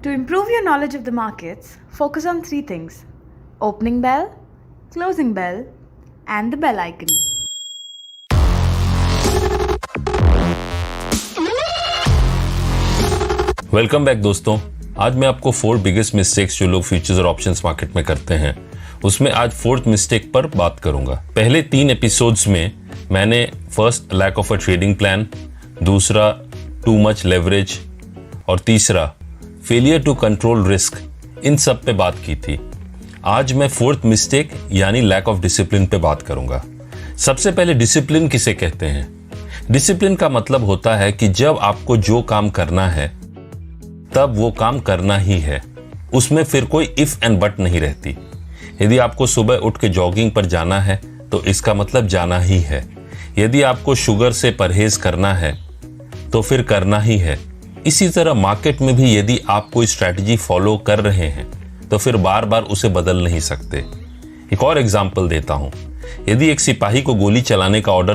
To improve your knowledge of the markets, focus on three things: opening bell, closing bell, and the bell icon. Welcome back दोस्तों। आज मैं आपको 4 biggest mistakes जो लोग futures और options market में करते हैं उसमें आज 4th मिस्टेक पर बात करूंगा। पहले 3 एपिसोड्स में मैंने first lack of a trading plan, दूसरा टू मच लेवरेज और तीसरा फेलियर टू कंट्रोल रिस्क, इन सब पे बात की थी। आज मैं 4th मिस्टेक यानी लैक ऑफ डिसिप्लिन पे बात करूंगा। सबसे पहले डिसिप्लिन किसे कहते हैं? डिसिप्लिन का मतलब होता है कि जब आपको जो काम करना है तब वो काम करना ही है, उसमें फिर कोई इफ एंड बट नहीं रहती। यदि आपको सुबह उठ के जॉगिंग पर जाना है तो इसका मतलब जाना ही है। यदि आपको शुगर से परहेज करना है तो फिर करना ही है। इसी तरह मार्केट में भी यदि आप कोई स्ट्रैटेजी फॉलो कर रहे हैं तो फिर बार बार उसे बदल नहीं सकते। एक और एग्जांपल देता हूं। यदि एक सिपाही को गोली चलाने का ऑर्डर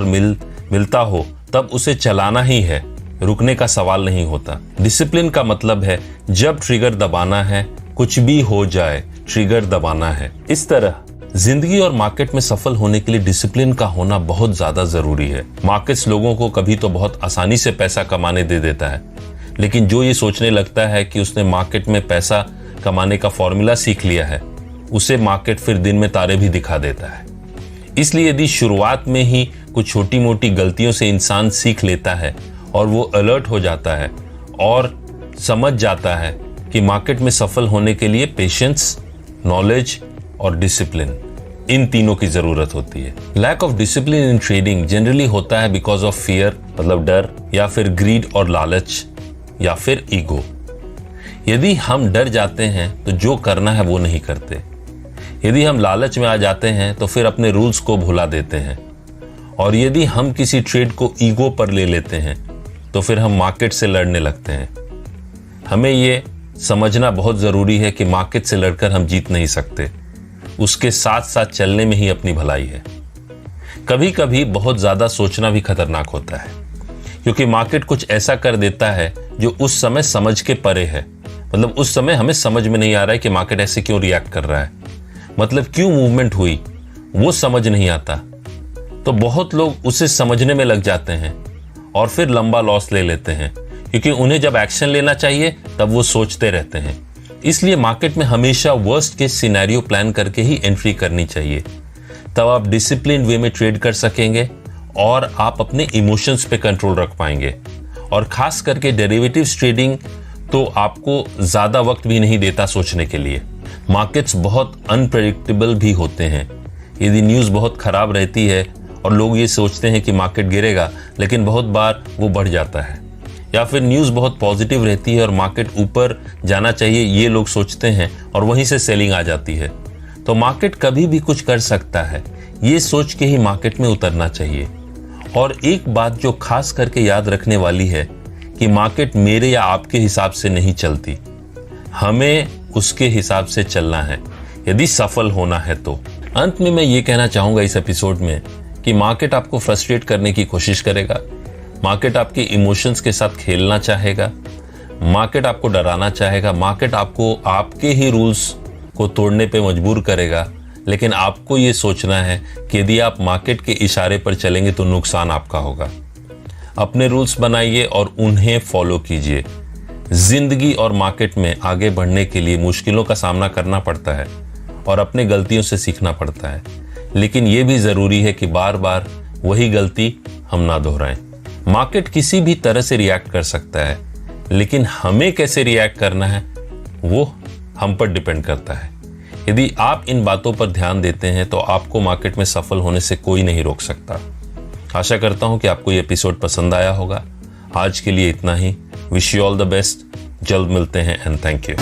मिलता हो तब उसे चलाना ही है, रुकने का सवाल नहीं होता। डिसिप्लिन का मतलब है जब ट्रिगर दबाना है, कुछ भी हो जाए ट्रिगर दबाना है। इस तरह जिंदगी और मार्केट में सफल होने के लिए डिसिप्लिन का होना बहुत ज्यादा जरूरी है। मार्केट्स लोगों को कभी तो बहुत आसानी से पैसा कमाने दे देता है, लेकिन जो ये सोचने लगता है कि उसने मार्केट में पैसा कमाने का फॉर्मूला सीख लिया है, उसे मार्केट फिर दिन में तारे भी दिखा देता है। इसलिए यदि शुरुआत में ही कुछ छोटी मोटी गलतियों से इंसान सीख लेता है और वो अलर्ट हो जाता है और समझ जाता है कि मार्केट में सफल होने के लिए पेशेंस, नॉलेज और डिसिप्लिन, इन तीनों की जरूरत होती है। Lack of discipline in trading generally होता है बिकॉज ऑफ फियर, मतलब डर, या फिर ग्रीड और लालच, या फिर ईगो। यदि हम डर जाते हैं तो जो करना है वो नहीं करते। यदि हम लालच में आ जाते हैं तो फिर अपने रूल्स को भुला देते हैं। और यदि हम किसी ट्रेड को ईगो पर ले लेते हैं तो फिर हम मार्केट से लड़ने लगते हैं। हमें ये समझना बहुत जरूरी है कि मार्केट से लड़कर हम जीत नहीं सकते, उसके साथ साथ चलने में ही अपनी भलाई है। कभी कभी बहुत ज्यादा सोचना भी खतरनाक होता है, क्योंकि मार्केट कुछ ऐसा कर देता है जो उस समय समझ के परे है। मतलब उस समय हमें समझ में नहीं आ रहा है कि मार्केट ऐसे क्यों रिएक्ट कर रहा है, मतलब क्यों मूवमेंट हुई, वो समझ नहीं आता। तो बहुत लोग उसे समझने में लग जाते हैं और फिर लंबा लॉस ले लेते हैं, क्योंकि उन्हें जब एक्शन लेना चाहिए तब वो सोचते रहते हैं। इसलिए मार्केट में हमेशा वर्स्ट केस सिनेरियो प्लान करके ही एंट्री करनी चाहिए। तब आप डिसिप्लिन वे में ट्रेड कर सकेंगे और आप अपने इमोशंस पे कंट्रोल रख पाएंगे। और खास करके डेरिवेटिव्स ट्रेडिंग तो आपको ज्यादा वक्त भी नहीं देता सोचने के लिए। मार्केट्स बहुत अनप्रेडिक्टेबल भी होते हैं। यदि न्यूज़ बहुत खराब रहती है और लोग ये सोचते हैं कि मार्केट गिरेगा, लेकिन बहुत बार वो बढ़ जाता है, या फिर न्यूज़ बहुत पॉजिटिव रहती है और मार्केट ऊपर जाना चाहिए ये लोग सोचते हैं और वहीं से सेलिंग आ जाती है। तो मार्केट कभी भी कुछ कर सकता है, ये सोच के ही मार्केट में उतरना चाहिए। और एक बात जो खास करके याद रखने वाली है कि मार्केट मेरे या आपके हिसाब से नहीं चलती, हमें उसके हिसाब से चलना है यदि सफल होना है तो। अंत में मैं ये कहना चाहूंगा इस एपिसोड में कि मार्केट आपको फ्रस्ट्रेट करने की कोशिश करेगा, मार्केट आपके इमोशंस के साथ खेलना चाहेगा, मार्केट आपको डराना चाहेगा, मार्केट आपको आपके ही रूल्स को तोड़ने पे मजबूर करेगा। लेकिन आपको ये सोचना है कि यदि आप मार्केट के इशारे पर चलेंगे तो नुकसान आपका होगा। अपने रूल्स बनाइए और उन्हें फॉलो कीजिए। जिंदगी और मार्केट में आगे बढ़ने के लिए मुश्किलों का सामना करना पड़ता है और अपने गलतियों से सीखना पड़ता है, लेकिन यह भी जरूरी है कि बार बार वही गलती हम ना दोहराएं। मार्केट किसी भी तरह से रिएक्ट कर सकता है, लेकिन हमें कैसे रिएक्ट करना है वो हम पर डिपेंड करता है। यदि आप इन बातों पर ध्यान देते हैं तो आपको मार्केट में सफल होने से कोई नहीं रोक सकता। आशा करता हूं कि आपको ये एपिसोड पसंद आया होगा। आज के लिए इतना ही। Wish you all the best. जल्द मिलते हैं and thank you.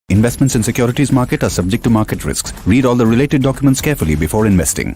Investments in securities market are subject to market risks. Read all the related documents carefully before investing.